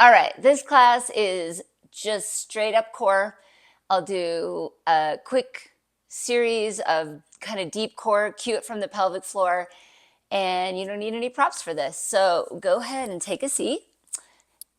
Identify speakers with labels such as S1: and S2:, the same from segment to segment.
S1: All right, this class is just straight up core. I'll do a quick series of kind of deep core, cue it from the pelvic floor, and you don't need any props for this. So go ahead and take a seat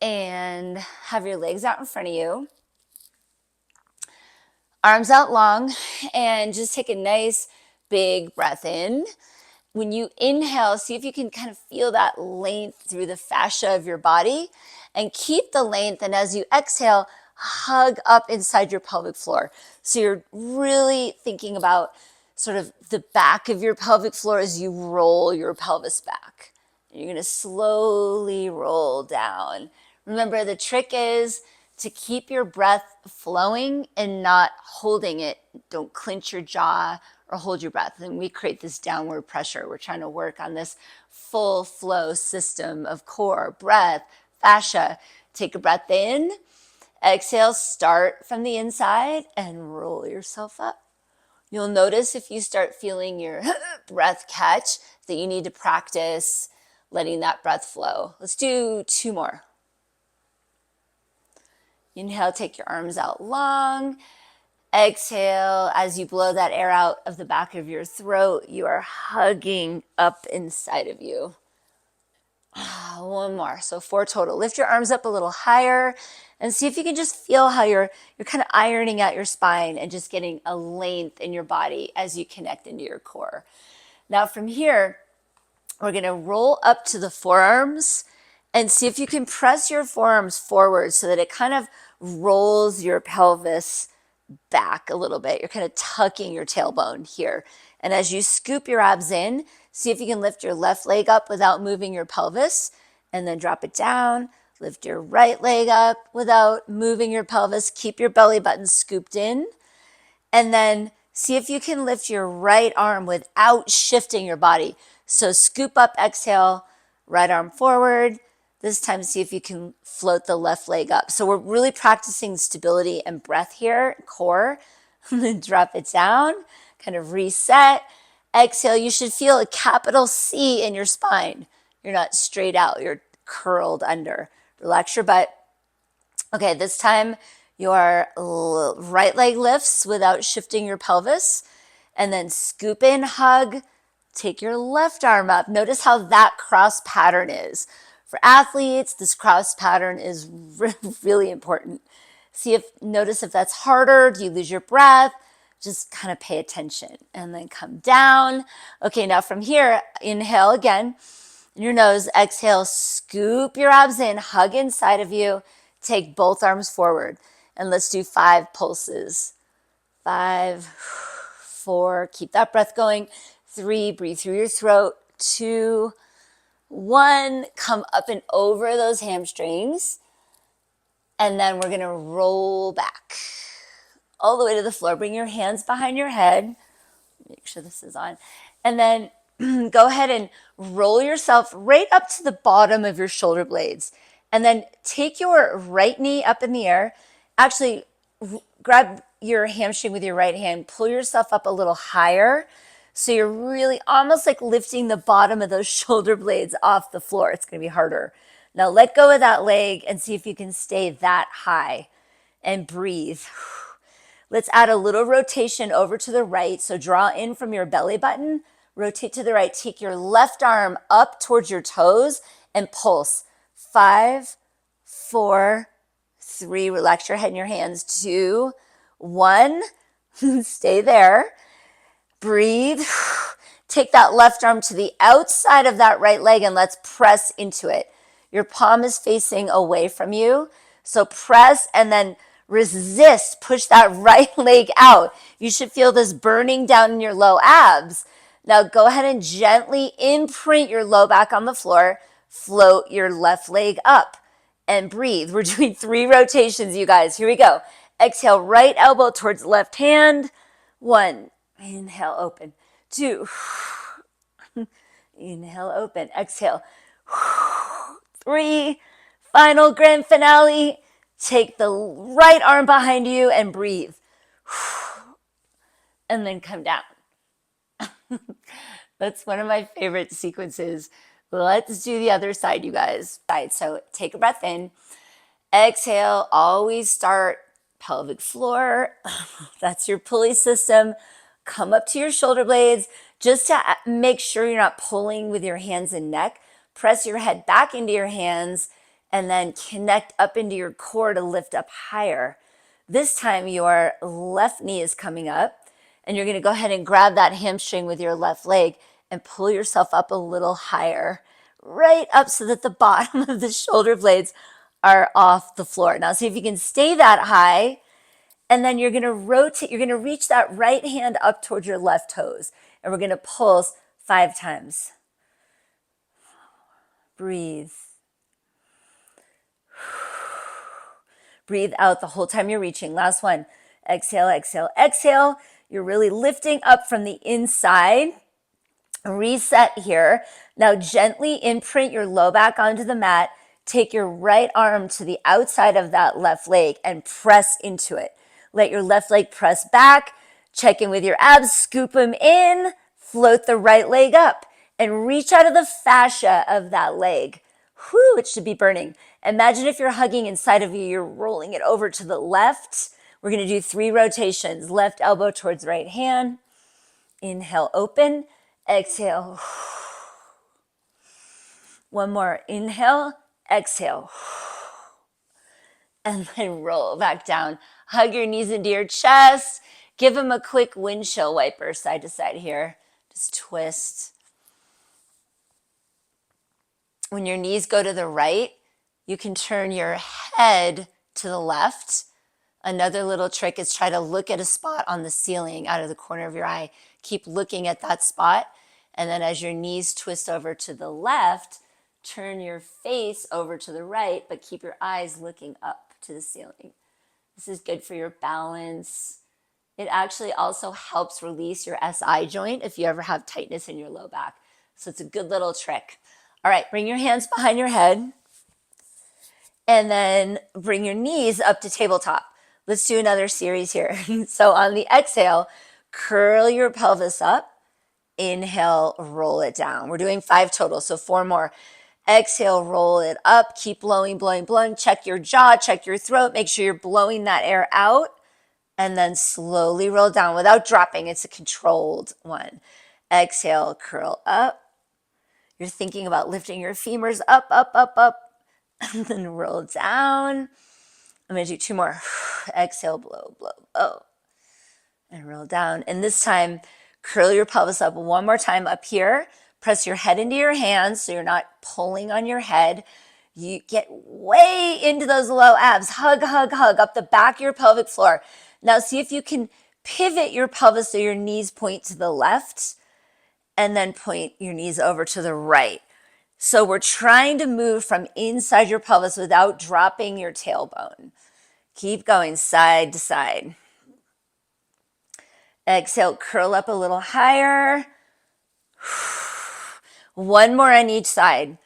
S1: and have your legs out in front of you, arms out long, and just take a nice big breath in. When you inhale, see if you can kind of feel that length through the fascia of your body and keep the length. And as you exhale, hug up inside your pelvic floor. So you're really thinking about sort of the back of your pelvic floor as you roll your pelvis back. You're going to slowly roll down. Remember, the trick is to keep your breath flowing and not holding it. Don't clench your jaw or hold your breath. And we create this downward pressure. We're trying to work on this full flow system of core, breath, fascia. Take a breath in. Exhale, start from the inside and roll yourself up. You'll notice if you start feeling your breath catch that you need to practice letting that breath flow. Let's do two more. Inhale, take your arms out long. Exhale, as you blow that air out of the back of your throat, you are hugging up inside of you. One more, so 4 total. Lift your arms up a little higher and see if you can just feel how you're kind of ironing out your spine and just getting a length in your body as you connect into your core. Now from here, we're gonna roll up to the forearms and see if you can press your forearms forward so that it kind of rolls your pelvis back a little bit. You're kind of tucking your tailbone here. And as you scoop your abs in, see if you can lift your left leg up without moving your pelvis, and then drop it down. Lift your right leg up without moving your pelvis. Keep your belly button scooped in. And then see if you can lift your right arm without shifting your body. So scoop up, exhale, right arm forward. This time, see if you can float the left leg up. So we're really practicing stability and breath here, core. And then drop it down, kind of reset. Exhale, you should feel a capital C in your spine. You're not straight out, you're curled under. Relax your butt. Okay, this time your right leg lifts without shifting your pelvis. And then scoop in, hug, take your left arm up. Notice how that cross pattern is. For athletes, this cross pattern is really important. Notice if that's harder. Do you lose your breath? Just kind of pay attention and then come down. Okay, now from here, inhale again in your nose, exhale, scoop your abs in, hug inside of you, take both arms forward. And let's do 5 pulses. 5, 4, keep that breath going. 3, breathe through your throat. 2, 1, come up and over those hamstrings. And then we're gonna roll back all the way to the floor. Bring your hands behind your head. Make sure this is on. And then go ahead and roll yourself right up to the bottom of your shoulder blades. And then take your right knee up in the air. Actually, grab your hamstring with your right hand. Pull yourself up a little higher. So you're really almost like lifting the bottom of those shoulder blades off the floor. It's going to be harder. Now let go of that leg and see if you can stay that high and breathe. Let's add a little rotation over to the right. So draw in from your belly button, rotate to the right. Take your left arm up towards your toes and pulse. 5, 4, 3, relax your head and your hands. 2, 1, stay there. Breathe. Take that left arm to the outside of that right leg and let's press into it. Your palm is facing away from you. So press and then resist. Push that right leg out. You should feel this burning down in your low abs. Now go ahead and gently imprint your low back on the floor. Float your left leg up and breathe. We're doing 3 rotations, you guys. Here we go. Exhale, right elbow towards left hand. 1, inhale, open. 2, inhale, open. Exhale. 3, final grand finale. Take the right arm behind you and breathe. And then come down. That's one of my favorite sequences. Let's do the other side, you guys. So take a breath in. Exhale, always start pelvic floor. That's your pulley system. Come up to your shoulder blades just to make sure you're not pulling with your hands and neck. Press your head back into your hands and then connect up into your core to lift up higher. This time your left knee is coming up and you're going to go ahead and grab that hamstring with your left leg and pull yourself up a little higher, right up so that the bottom of the shoulder blades are off the floor. Now see if you can stay that high, and then you're going to rotate, you're going to reach that right hand up towards your left toes, and we're going to pulse 5 times. Breathe. Breathe out the whole time you're reaching. Last one. Exhale, exhale, exhale. You're really lifting up from the inside. Reset here. Now gently imprint your low back onto the mat. Take your right arm to the outside of that left leg and press into it. Let your left leg press back. Check in with your abs. Scoop them in. Float the right leg up and reach out of the fascia of that leg. Whew, it should be burning. Imagine if you're hugging inside of you, you're rolling it over to the left. We're going to do 3 rotations. Left elbow towards right hand. Inhale, open. Exhale. One more. Inhale, exhale. And then roll back down. Hug your knees into your chest. Give them a quick windshield wiper side to side here. Just twist. When your knees go to the right, you can turn your head to the left. Another little trick is try to look at a spot on the ceiling out of the corner of your eye. Keep looking at that spot. And then as your knees twist over to the left, turn your face over to the right, but keep your eyes looking up to the ceiling. This is good for your balance. It actually also helps release your SI joint if you ever have tightness in your low back. So it's a good little trick. All right, bring your hands behind your head and then bring your knees up to tabletop. Let's do another series here. So on the exhale, curl your pelvis up. Inhale, roll it down. We're doing 5 total, so 4 more. Exhale, roll it up. Keep blowing, blowing, blowing. Check your jaw, check your throat. Make sure you're blowing that air out. And then slowly roll down without dropping. It's a controlled one. Exhale, curl up. You're thinking about lifting your femurs up, up, up, up. And then roll down. I'm going to do 2 more. Exhale, blow, blow, blow. And roll down. And this time, curl your pelvis up 1 more time up here. Press your head into your hands so you're not pulling on your head. You get way into those low abs. Hug, hug, hug up the back of your pelvic floor. Now see if you can pivot your pelvis so your knees point to the left and then point your knees over to the right. So we're trying to move from inside your pelvis without dropping your tailbone. Keep going side to side. Exhale, curl up a little higher. 1 more on each side.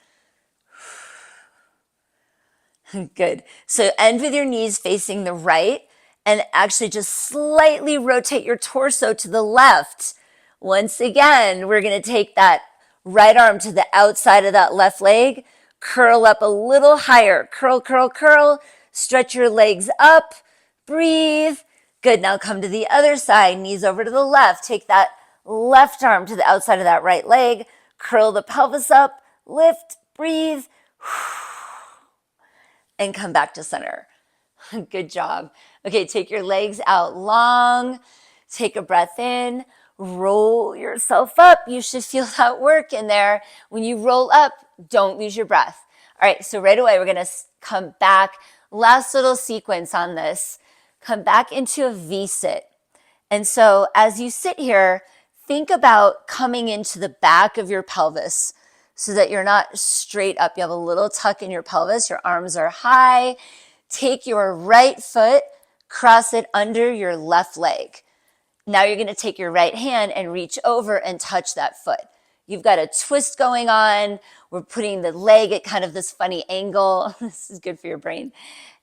S1: Good. So end with your knees facing the right and actually just slightly rotate your torso to the left. Once again, we're going to take that right arm to the outside of that left leg, curl up a little higher. Curl, curl, curl. Stretch your legs up. Breathe. Good. Now come to the other side, knees over to the left. Take that left arm to the outside of that right leg. Curl the pelvis up. Lift. Breathe. And come back to center. Good job. Okay, take your legs out long. Take a breath in. Roll yourself up. You should feel that work in there. When you roll up, don't lose your breath. All right, so right away, we're going to come back. Last little sequence on this. Come back into a V-sit. And so as you sit here, think about coming into the back of your pelvis so that you're not straight up. You have a little tuck in your pelvis. Your arms are high. Take your right foot, cross it under your left leg. Now you're going to take your right hand and reach over and touch that foot. You've got a twist going on. We're putting the leg at kind of this funny angle. This is good for your brain.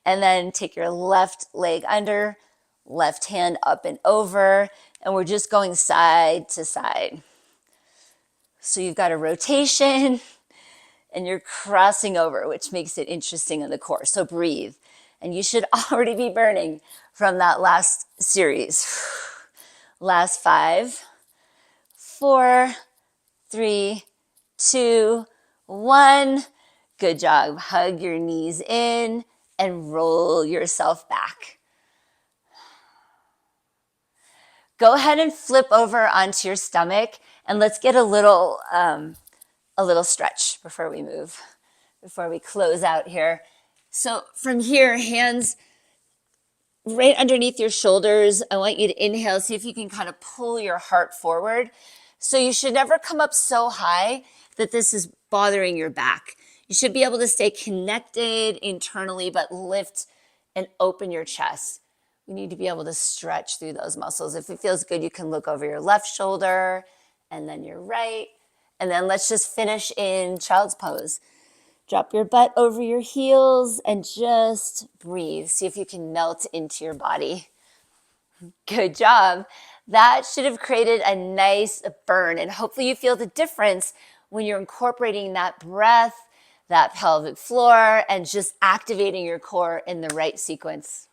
S1: And then take your left leg under, left hand up and over, and we're just going side to side. So you've got a rotation. and you're crossing over, which makes it interesting in the core. So breathe. And you should already be burning from that last series. Last 5, 4, 3, 2, 1. Good job. Hug your knees in and roll yourself back. Go ahead and flip over onto your stomach, and let's get a little stretch before we move, before we close out here. So from here, hands right underneath your shoulders. I want you to inhale, see if you can kind of pull your heart forward. So you should never come up so high that this is bothering your back. You should be able to stay connected internally, but lift and open your chest. You need to be able to stretch through those muscles. If it feels good, you can look over your left shoulder and then your right. And then let's just finish in child's pose. Drop your butt over your heels and just breathe. See if you can melt into your body. Good job. That should have created a nice burn, and hopefully you feel the difference when you're incorporating that breath, that pelvic floor, and just activating your core in the right sequence.